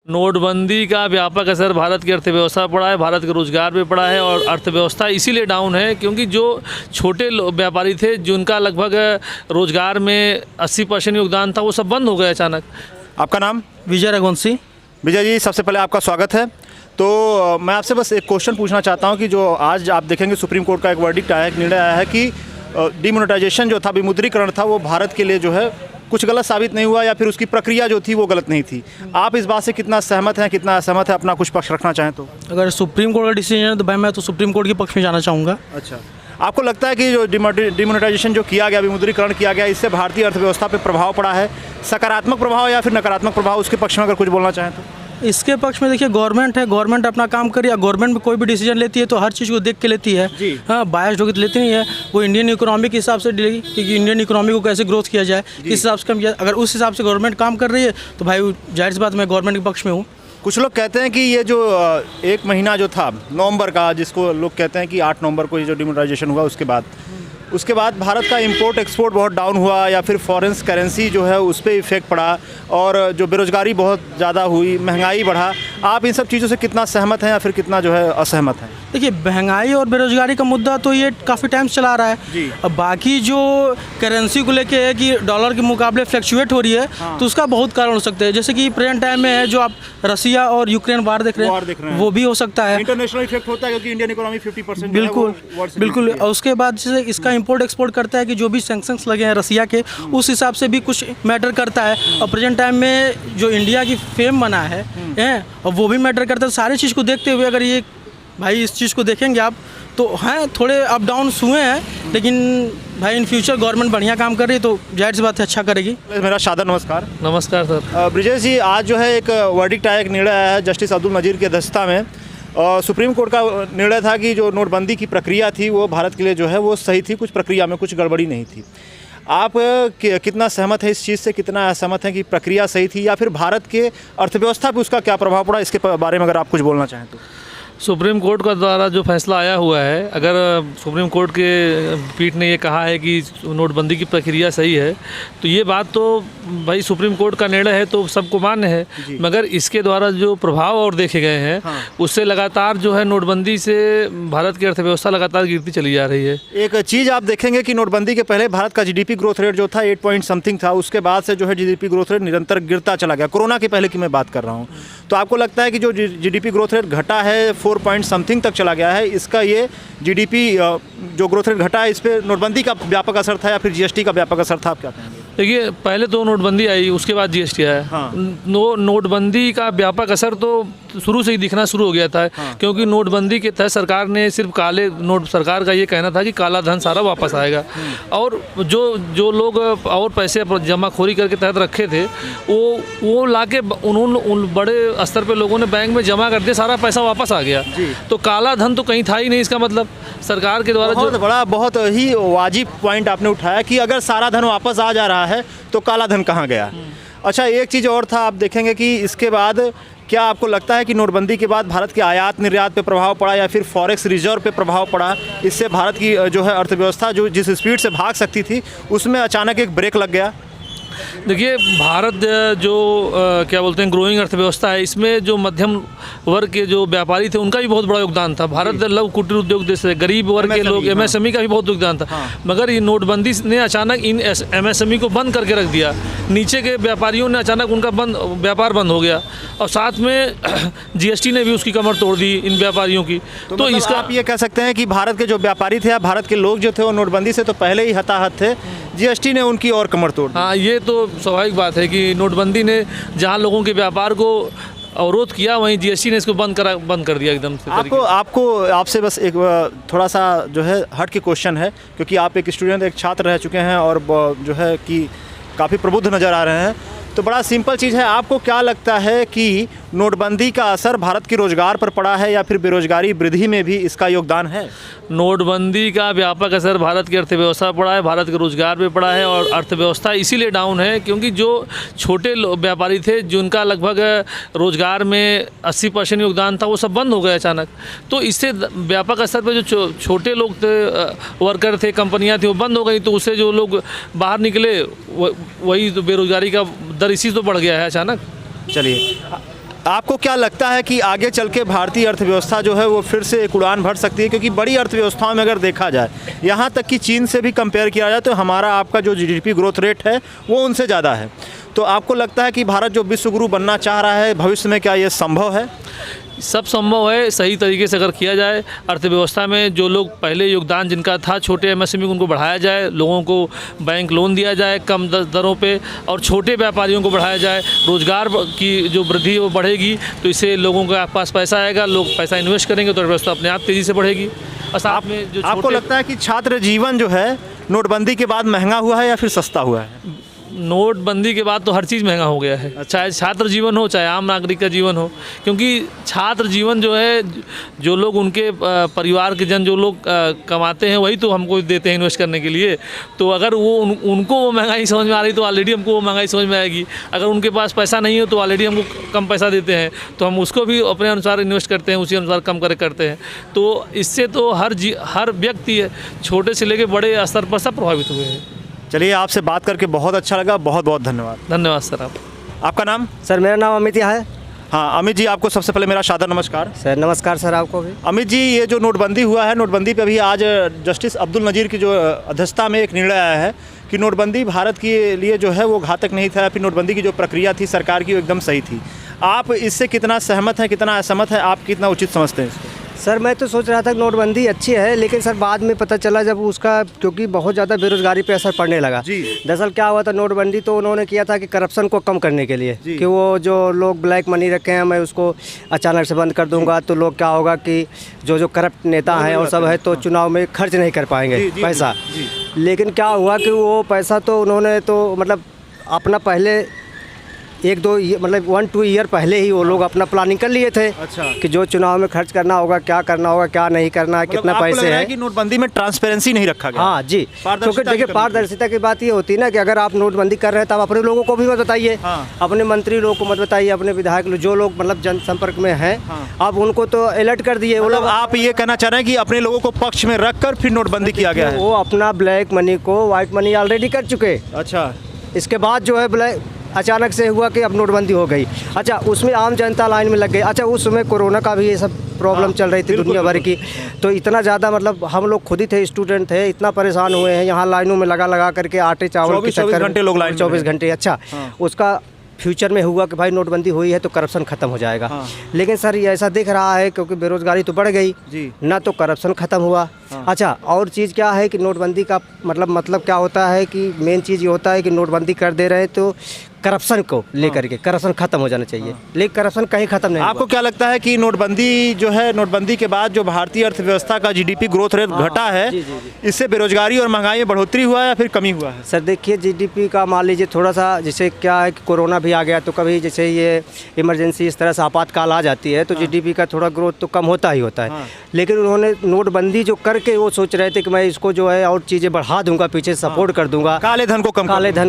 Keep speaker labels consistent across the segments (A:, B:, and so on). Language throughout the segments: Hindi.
A: नोटबंदी का व्यापक असर भारत की अर्थव्यवस्था पर पड़ा है, भारत के रोजगार पे पड़ा है और अर्थव्यवस्था इसीलिए डाउन है क्योंकि जो छोटे व्यापारी थे जिनका लगभग रोजगार में 80% योगदान था वो सब बंद हो गए अचानक।
B: आपका नाम?
C: विजय रघुवंशी।
B: विजय जी, सबसे पहले आपका स्वागत है। तो मैं आपसे बस एक क्वेश्चन पूछना चाहता हूं कि जो आज आप देखेंगे सुप्रीम कोर्ट का एक वर्डिक्ट आया है, एक निर्णय आया है कि डिमोनेटाइजेशन जो था, विमुद्रीकरण था, वो भारत के लिए जो है कुछ गलत साबित नहीं हुआ या फिर उसकी प्रक्रिया जो थी वो गलत नहीं थी। आप इस बात से कितना सहमत हैं, कितना असहमत है? अपना कुछ पक्ष रखना चाहें तो।
C: अगर सुप्रीम कोर्ट का डिसीजन है तो भाई मैं तो सुप्रीम कोर्ट के पक्ष में जाना चाहूँगा।
B: अच्छा, आपको लगता है कि जो डिमोनेटाइजेशन जो किया गया, विमुद्रीकरण किया गया, इससे भारतीय अर्थव्यवस्था पे प्रभाव पड़ा है, सकारात्मक प्रभाव या फिर नकारात्मक प्रभाव, उसके पक्ष में अगर कुछ बोलना चाहें तो?
C: इसके पक्ष में देखिए, गवर्नमेंट है, गवर्नमेंट अपना काम करिए। गवर्नमेंट में कोई भी डिसीजन लेती है तो हर चीज़ को देख के लेती है। हाँ, बायस्ड होकर लेती नहीं है। वो इंडियन इकोनॉमी के हिसाब से लेगी कि इंडियन इकोनॉमी को कैसे ग्रोथ किया जाए, किस हिसाब से कम किया। अगर उस हिसाब से गवर्नमेंट काम कर रही है तो भाई जाहिर सी बात मैं गवर्नमेंट के पक्ष में हूँ।
B: कुछ लोग कहते हैं कि ये जो एक महीना जो था नवंबर का, जिसको लोग कहते हैं कि 8 नवंबर को ये जो डिमोनेटाइजेशन हुआ, उसके बाद भारत का इंपोर्ट एक्सपोर्ट बहुत डाउन हुआ या फिर फॉरेन करेंसी जो है उस पर इफेक्ट पड़ा और जो बेरोजगारी बहुत ज़्यादा हुई, महंगाई बढ़ा। आप इन सब चीज़ों से कितना सहमत हैं या फिर कितना जो है असहमत हैं?
C: देखिए, महंगाई और बेरोजगारी का मुद्दा तो ये काफ़ी टाइम चला रहा है। अब बाकी जो करेंसी को लेके है कि डॉलर के मुकाबले फ्लक्चुएट हो रही है, तो उसका बहुत कारण हो सकते हैं। जैसे कि प्रेजेंट टाइम में है जो आप रसिया और यूक्रेन वार देख रहे हैं, वो भी हो सकता है।
B: इंटरनेशनल इफेक्ट होता है क्योंकि इंडियन इकोनॉमी 50%
C: बिल्कुल। और उसके बाद जैसे इसका इंपोर्ट एक्सपोर्ट करता है कि जो भी सैंक्शंस लगे हैं रसिया के, उस हिसाब से भी कुछ मैटर करता है। और प्रेजेंट टाइम में जो इंडिया की फेम बना है और वो भी मैटर करता है। सारी चीज़ को देखते हुए अगर ये भाई इस चीज़ को देखेंगे आप तो हैं थोड़े अप डाउन हुए हैं, लेकिन भाई इन फ्यूचर गवर्नमेंट बढ़िया काम कर रही है तो जाहिर सी बात है अच्छा करेगी।
B: मेरा सादर नमस्कार।
A: नमस्कार सर।
B: ब्रिजेश जी, आज जो है एक वर्डिक्ट आया, एक निर्णय आया है जस्टिस अब्दुल नज़ीर की अध्यक्षता में। सुप्रीम कोर्ट का निर्णय था कि जो नोटबंदी की प्रक्रिया थी वो भारत के लिए जो है वो सही थी, कुछ प्रक्रिया में कुछ गड़बड़ी नहीं थी। आप कितना सहमत है इस चीज़ से, कितना असहमत है कि प्रक्रिया सही थी या फिर भारत के अर्थव्यवस्था पे उसका क्या प्रभाव पड़ा? इसके बारे में अगर आप कुछ बोलना चाहें तो।
A: सुप्रीम कोर्ट का द्वारा जो फैसला आया हुआ है, अगर सुप्रीम कोर्ट के पीठ ने ये कहा है कि नोटबंदी की प्रक्रिया सही है तो ये बात तो भाई सुप्रीम कोर्ट का निर्णय है तो सबको मान्य है, मगर इसके द्वारा जो प्रभाव और देखे गए हैं उससे लगातार जो है नोटबंदी से भारत की अर्थव्यवस्था लगातार गिरती चली जा रही है।
B: एक चीज़ आप देखेंगे कि नोटबंदी के पहले भारत का जीडीपी ग्रोथ रेट जो था 8 पॉइंट समथिंग था, उसके बाद से जो है जीडीपी ग्रोथ रेट निरंतर गिरता चला गया। कोरोना के पहले की मैं बात कर रहा हूँ। तो आपको लगता है कि जो जीडीपी ग्रोथ रेट घटा है 4 पॉइंट समथिंग तक चला गया है, इसका ये जीडीपी जो ग्रोथ रेट घटा है इस पर नोटबंदी का व्यापक असर था या फिर जीएसटी का व्यापक असर था? आप क्या कहेंगे?
A: देखिए, पहले तो नोटबंदी आई, उसके बाद जीएसटी आया। नोटबंदी का व्यापक असर तो शुरू से ही दिखना शुरू हो गया था। क्योंकि नोटबंदी के तहत सरकार ने सिर्फ काले नोट, सरकार का ये कहना था कि काला धन सारा वापस आएगा और जो लोग और पैसे जमाखोरी करके तहत रखे थे वो लाके उन बड़े स्तर पे लोगों ने बैंक में जमा कर दिया, सारा पैसा वापस आ गया। तो काला धन तो कहीं था ही नहीं। इसका मतलब सरकार के द्वारा
B: बहुत ही वाजिब पॉइंट आपने उठाया कि अगर सारा धन वापस आ जा रहा है तो काला धन कहाँ गया। अच्छा, एक चीज़ और था, आप देखेंगे कि इसके बाद क्या आपको लगता है कि नोटबंदी के बाद भारत के आयात निर्यात पे प्रभाव पड़ा या फिर फॉरेक्स रिजर्व पे प्रभाव पड़ा? इससे भारत की जो है अर्थव्यवस्था जो जिस स्पीड से भाग सकती थी उसमें अचानक एक ब्रेक लग गया।
A: देखिए, भारत जो क्या बोलते हैं ग्रोइंग अर्थव्यवस्था है, इसमें जो मध्यम वर्ग के जो व्यापारी थे उनका भी बहुत बड़ा योगदान था। भारत लघु कुटीर उद्योग देश है, गरीब वर्ग के लोग, एमएसएमई का भी बहुत योगदान था। मगर ये नोटबंदी ने अचानक इन एमएसएमई को बंद करके रख दिया। नीचे के व्यापारियों ने अचानक उनका व्यापार बंद हो गया और साथ में जीएसटी ने भी उसकी कमर तोड़ दी इन व्यापारियों की।
B: तो मतलब इसका आप ये कह सकते हैं कि भारत के जो व्यापारी थे या भारत के लोग जो थे वो नोटबंदी से तो पहले ही हताहत थे, जीएसटी ने उनकी और कमर तोड़ दी।
A: हाँ, ये तो स्वाभाविक बात है कि नोटबंदी ने जहाँ लोगों के व्यापार को अवरोध किया वहीं जीएसटी ने इसको बंद कर दिया एकदम से।
B: आपसे बस एक थोड़ा सा जो है हट के क्वेश्चन है, क्योंकि आप एक स्टूडेंट, एक छात्र रह चुके हैं और जो है कि काफ़ी प्रबुद्ध नज़र आ रहे हैं। तो बड़ा सिंपल चीज़ है, आपको क्या लगता है कि नोटबंदी का असर भारत के रोजगार पर पड़ा है या फिर बेरोजगारी वृद्धि में भी इसका योगदान है?
A: नोटबंदी का व्यापक असर भारत की अर्थव्यवस्था पर पड़ा है, भारत के रोजगार पे पड़ा है और अर्थव्यवस्था इसीलिए डाउन है क्योंकि जो छोटे व्यापारी थे जिनका लगभग रोजगार में 80% योगदान था वो सब बंद हो गए अचानक। तो इससे व्यापक असर पे जो छोटे लोग थे, वर्कर थे, कंपनियाँ थी, वो बंद हो गई। तो उससे जो लोग बाहर निकले वही तो बेरोजगारी का दर इसी तो बढ़ गया है अचानक।
B: चलिए, आपको क्या लगता है कि आगे चल के भारतीय अर्थव्यवस्था जो है वो फिर से एक उड़ान भर सकती है? क्योंकि बड़ी अर्थव्यवस्थाओं में अगर देखा जाए, यहाँ तक कि चीन से भी कंपेयर किया जाए तो हमारा आपका जो जीडीपी ग्रोथ रेट है वो उनसे ज़्यादा है। तो आपको लगता है कि भारत जो विश्व गुरु बनना चाह रहा है भविष्य में, क्या ये संभव है?
A: सब संभव है, सही तरीके से अगर किया जाए। अर्थव्यवस्था में जो लोग पहले योगदान जिनका था छोटे एमएसएमई उनको बढ़ाया जाए, लोगों को बैंक लोन दिया जाए कम दरों पे, और छोटे व्यापारियों को बढ़ाया जाए। रोज़गार की जो वृद्धि है वो बढ़ेगी, तो इससे लोगों के पास पैसा आएगा, लोग पैसा इन्वेस्ट करेंगे तो अर्थव्यवस्था अपने आप तेज़ी से बढ़ेगी। और साथ में जो
B: आपको लगता है कि छात्र जीवन जो है नोटबंदी के बाद महंगा हुआ है या फिर सस्ता हुआ है?
A: नोटबंदी के बाद तो हर चीज़ महंगा हो गया है, चाहे छात्र जीवन हो चाहे आम नागरिक का जीवन हो। क्योंकि छात्र जीवन जो है, जो लोग उनके परिवार के जन जो लोग कमाते हैं वही तो हमको देते हैं इन्वेस्ट करने के लिए। तो अगर वो उनको वो महंगाई समझ में आ रही तो ऑलरेडी हमको वो महंगाई समझ में आएगी। अगर उनके पास पैसा नहीं हो तो ऑलरेडी हमको कम पैसा देते हैं, तो हम उसको भी अपने अनुसार इन्वेस्ट करते हैं, उसी अनुसार कम करते हैं। तो इससे तो हर व्यक्ति है, छोटे से लेकर बड़े स्तर पर सब प्रभावित हुए हैं।
B: चलिए, आपसे बात करके बहुत अच्छा लगा, बहुत बहुत धन्यवाद।
A: धन्यवाद सर।
B: आपका नाम?
D: सर मेरा नाम अमित है।
B: हाँ अमित जी, आपको सबसे पहले मेरा सादर नमस्कार।
D: सर नमस्कार सर आपको भी।
B: अमित जी, ये जो नोटबंदी हुआ है, नोटबंदी पे अभी आज जस्टिस अब्दुल नज़ीर की जो अध्यक्षता में एक निर्णय आया है कि नोटबंदी भारत के लिए जो है वो घातक नहीं था, फिर नोटबंदी की जो प्रक्रिया थी सरकार की वो एकदम सही थी। आप इससे कितना सहमत हैं, कितना असहमत है, आप कितना उचित समझते हैं इसको?
D: सर मैं तो सोच रहा था कि नोटबंदी अच्छी है, लेकिन सर बाद में पता चला जब उसका, क्योंकि बहुत ज़्यादा बेरोजगारी पे असर पड़ने लगा। दरअसल क्या हुआ था, नोटबंदी तो उन्होंने किया था कि करप्शन को कम करने के लिए, कि वो जो लोग ब्लैक मनी रखे हैं मैं उसको अचानक से बंद कर दूंगा, तो लोग क्या होगा कि जो करप्ट नेता हैं और सब है तो चुनाव में खर्च नहीं कर पाएंगे पैसा। लेकिन क्या हुआ कि वो पैसा तो उन्होंने तो मतलब अपना पहले 1-2 मतलब 1-2 ईयर पहले ही वो लोग अपना प्लानिंग कर लिए थे।
B: अच्छा।
D: कि जो चुनाव में खर्च करना होगा, क्या करना होगा, क्या नहीं करना है, कितना पैसे है
B: कि नोटबंदी में ट्रांसपेरेंसी नहीं रखा गया।
D: हाँ जी, क्योंकि देखिए पारदर्शिता की बात ये होती है ना कि अगर आप नोटबंदी कर रहे हैं तो आप अपने लोगों को भी मत बताइए, अपने मंत्री लोगों को मत बताइए, अपने विधायक जो लोग मतलब जनसंपर्क में हैं आप उनको तो अलर्ट कर दिए। वो लोग,
B: आप ये कहना चाह रहे हैं कि अपने लोगों को पक्ष में रखकर फिर नोटबंदी किया गया है?
D: वो अपना ब्लैक मनी को व्हाइट मनी ऑलरेडी कर चुके।
B: अच्छा।
D: इसके बाद जो है ब्लैक अचानक से हुआ कि अब नोटबंदी हो गई। अच्छा, उसमें आम जनता लाइन में लग गई। अच्छा, उस समय कोरोना का भी ये सब प्रॉब्लम चल रही थी दुनिया भर की, तो इतना ज़्यादा मतलब हम लोग खुद ही थे, स्टूडेंट थे, इतना परेशान हुए हैं यहाँ लाइनों में लगा करके आटे चावल के चक्कर
B: 24 घंटे लोग लाइन
D: 24 घंटे। अच्छा, उसका फ्यूचर में हुआ कि भाई नोटबंदी हुई है तो करप्शन खत्म हो जाएगा। लेकिन सर ये ऐसा दिख रहा है क्योंकि बेरोजगारी तो बढ़ गई ना, तो करप्शन खत्म हुआ। अच्छा, और चीज़ क्या है कि नोटबंदी का मतलब क्या होता है कि मेन चीज़ ये होता है कि नोटबंदी कर दे रहे तो करप्शन को लेकर के करप्शन खत्म हो जाना चाहिए, लेकिन करप्शन कहीं खत्म नहीं।
B: आपको क्या लगता है कि नोटबंदी जो है, नोटबंदी के बाद जो भारतीय अर्थव्यवस्था का जीडीपी ग्रोथ रेट घटा है, इससे बेरोजगारी और महंगाई में बढ़ोतरी हुआ है या फिर कमी हुआ है?
D: सर देखिए, जीडीपी का मान लीजिए थोड़ा सा, जैसे क्या है कि कोरोना भी आ गया तो कभी जैसे ये इमरजेंसी इस तरह से आपातकाल आ जाती है तो जीडीपी का थोड़ा ग्रोथ तो कम होता ही होता है। लेकिन उन्होंने नोटबंदी जो करके वो सोच रहे थे कि मैं इसको जो है और चीज़ें बढ़ा दूंगा, पीछे सपोर्ट कर दूंगा, काले धन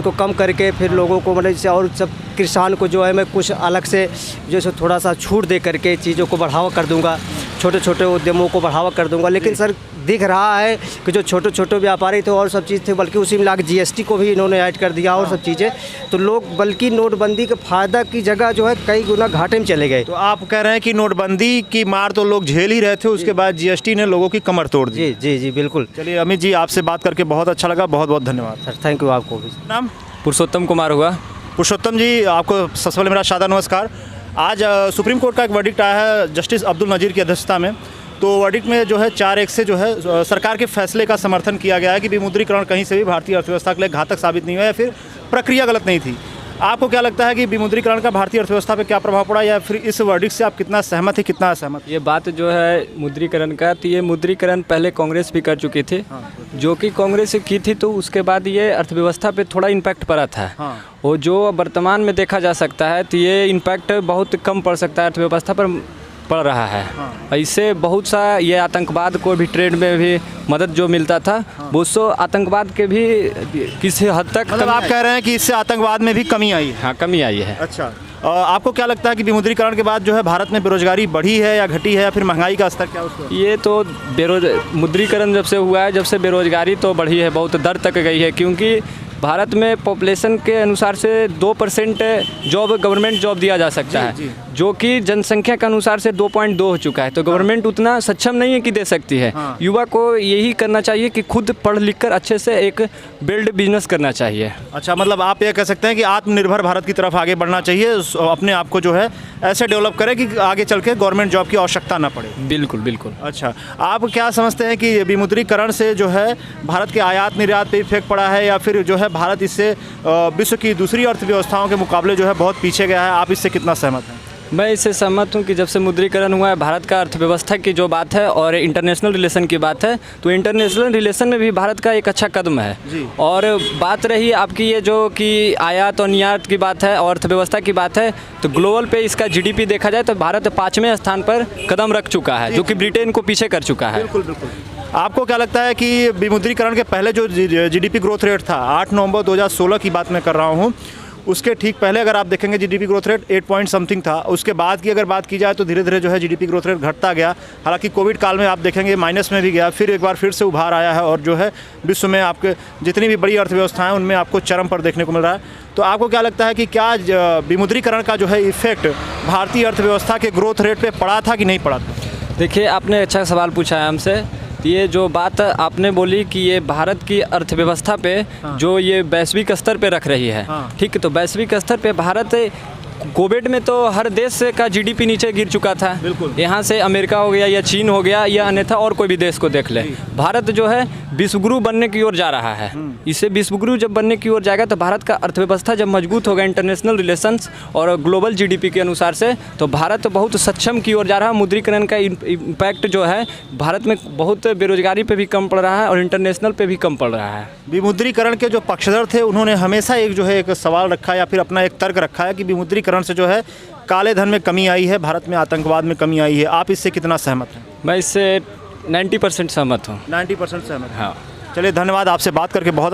D: को कम करके फिर लोगों को मतलब जैसे, और सब किसान को जो है मैं कुछ अलग से जैसे थोड़ा सा छूट दे करके चीज़ों को बढ़ावा कर दूंगा, छोटे छोटे उद्यमों को बढ़ावा कर दूंगा। लेकिन सर दिख रहा है कि जो छोटे छोटे व्यापारी थे और सब चीज़ थे, बल्कि उसी में लाके जीएसटी को भी इन्होंने ऐड कर दिया और सब चीज़ें, तो लोग बल्कि नोटबंदी के फ़ायदा की जगह जो है कई गुना घाटे में चले गए।
B: तो आप कह रहे हैं कि नोटबंदी की मार तो लोग झेल ही रहे थे, उसके बाद जीएसटी ने लोगों की कमर तोड़ दी।
D: जी जी जी बिल्कुल।
B: चलिए अमित जी, आपसे बात करके बहुत अच्छा लगा, बहुत बहुत धन्यवाद
D: सर। थैंक यू आपको भी।
B: नाम?
E: पुरुषोत्तम कुमार हुआ।
B: पुरुषोत्तम जी, आपको सबसे पहले मेरा सादर नमस्कार। आज सुप्रीम कोर्ट का एक वर्डिक्ट आया है जस्टिस अब्दुल नज़ीर की अध्यक्षता में, तो वर्डिक्ट में जो है 4-1 से जो है सरकार के फैसले का समर्थन किया गया है कि विमुद्रीकरण कहीं से भी भारतीय अर्थव्यवस्था के लिए घातक साबित नहीं हुआ या फिर प्रक्रिया गलत नहीं थी। आपको क्या लगता है कि विमुद्रीकरण का भारतीय अर्थव्यवस्था पे क्या प्रभाव पड़ा, या फिर इस वर्डिक्ट से आप कितना सहमत है, कितना असहमत?
E: ये बात जो है मुद्रीकरण का, तो ये मुद्रीकरण पहले कांग्रेस भी कर चुकी थी, जो कि कांग्रेस की थी, तो उसके बाद ये अर्थव्यवस्था पे थोड़ा इम्पैक्ट पड़ा था। वो जो वर्तमान में देखा जा सकता है तो ये इम्पैक्ट बहुत कम पड़ सकता है, अर्थव्यवस्था पर पड़ रहा है। इससे बहुत सा ये आतंकवाद को भी ट्रेड में भी मदद जो मिलता था, वो सो आतंकवाद के भी किसी हद तक,
B: मतलब आप कह रहे हैं कि इससे आतंकवाद में भी कमी आई है?
E: हाँ, कमी आई है।
B: अच्छा, आपको क्या लगता है कि विमुद्रीकरण के बाद जो है भारत में बेरोजगारी बढ़ी है या घटी है, या फिर महंगाई का स्तर क्या उसका?
E: ये तो मुद्रीकरण जब से हुआ है, जब से बेरोजगारी तो बढ़ी है, बहुत दर तक गई है, क्योंकि भारत में पॉपुलेशन के अनुसार से 2% जॉब, गवर्नमेंट जॉब दिया जा सकता है, जो कि जनसंख्या के अनुसार से 2.2 हो चुका है। तो गवर्नमेंट उतना सक्षम नहीं है कि दे सकती है। युवा को यही करना चाहिए कि खुद पढ़ लिख कर अच्छे से एक बिल्ड बिजनेस करना चाहिए।
B: अच्छा, मतलब आप ये कह सकते हैं कि आत्मनिर्भर भारत की तरफ आगे बढ़ना चाहिए, अपने आप को जो है ऐसे डेवलप करें कि आगे चल के गवर्नमेंट जॉब की आवश्यकता ना पड़े।
E: बिल्कुल बिल्कुल।
B: अच्छा, आप क्या समझते हैं कि विमुद्रीकरण से जो है भारत के आयात निर्यात पे इफेक्ट पड़ा है, या फिर जो है भारत इससे विश्व की दूसरी अर्थव्यवस्थाओं के मुकाबले जो है बहुत पीछे गया है? आप इससे कितना सहमत हैं?
E: मैं इससे सहमत हूँ कि जब से मुद्रीकरण हुआ है, भारत का अर्थव्यवस्था की जो बात है और इंटरनेशनल रिलेशन की बात है, तो इंटरनेशनल रिलेशन में भी भारत का एक अच्छा कदम है
B: जी।
E: और बात रही आपकी ये जो कि आयात और निर्यात की बात है और अर्थव्यवस्था की बात है, तो ग्लोबल पे इसका जीडीपी देखा जाए तो भारत 5वें स्थान पर कदम रख चुका है, जो कि ब्रिटेन को पीछे कर चुका है।
B: बिल्कुल बिल्कुल। आपको क्या लगता है कि विमुद्रीकरण के पहले जो जीडीपी ग्रोथ रेट था, 8 नवंबर 2016 की बात मैं कर रहा हूँ, उसके ठीक पहले अगर आप देखेंगे GDP growth rate 8 point something था। उसके बाद की अगर बात की जाए तो धीरे धीरे जो है जीडीपी ग्रोथ रेट घटता गया। हालांकि कोविड काल में आप देखेंगे माइनस में भी गया, फिर एक बार फिर से उभार आया है और जो है विश्व में आपके जितनी भी बड़ी अर्थव्यवस्थाएं उनमें आपको चरम पर देखने को मिल रहा है। तो आपको क्या लगता है कि क्या विमुद्रीकरण का जो है इफेक्ट भारतीय अर्थव्यवस्था के ग्रोथ रेट पर पड़ा था कि नहीं पड़ा था?
E: देखिए, आपने अच्छा सवाल पूछा है हमसे। ये जो बात आपने बोली कि ये भारत की अर्थव्यवस्था पे जो ये वैश्विक स्तर पे रख रही है, ठीक है, तो वैश्विक स्तर पे भारत कोविड में तो हर देश का जीडीपी नीचे गिर चुका था।
B: बिल्कुल।
E: यहाँ से अमेरिका हो गया या चीन हो गया या अन्यथा और कोई भी देश को देख ले, भारत जो है विश्वगुरु बनने की ओर जा रहा है। इससे विश्वगुरु जब बनने की ओर जाएगा तो भारत का अर्थव्यवस्था जब मजबूत होगा इंटरनेशनल रिलेशंस और ग्लोबल जीडीपी के अनुसार से, तो भारत बहुत सक्षम की ओर जा रहा है। मुद्रीकरण का इम्पैक्ट जो है भारत में बहुत बेरोजगारी पे भी कम पड़ रहा है और इंटरनेशनल पे भी कम पड़ रहा है।
B: विमुद्रीकरण के जो पक्षधर थे उन्होंने हमेशा एक जो है एक सवाल रखा या फिर अपना एक तर्क रखा है कि विमुद्रीकरण से जो है काले धन में कमी आई है, भारत में आतंकवाद में कमी आई है। आप इससे कितना सहमत हैं?
E: मैं इससे 90% सहमत हूँ।
B: 90% सहमत।
E: हाँ।
B: चलिए, धन्यवाद, आपसे बात करके बहुत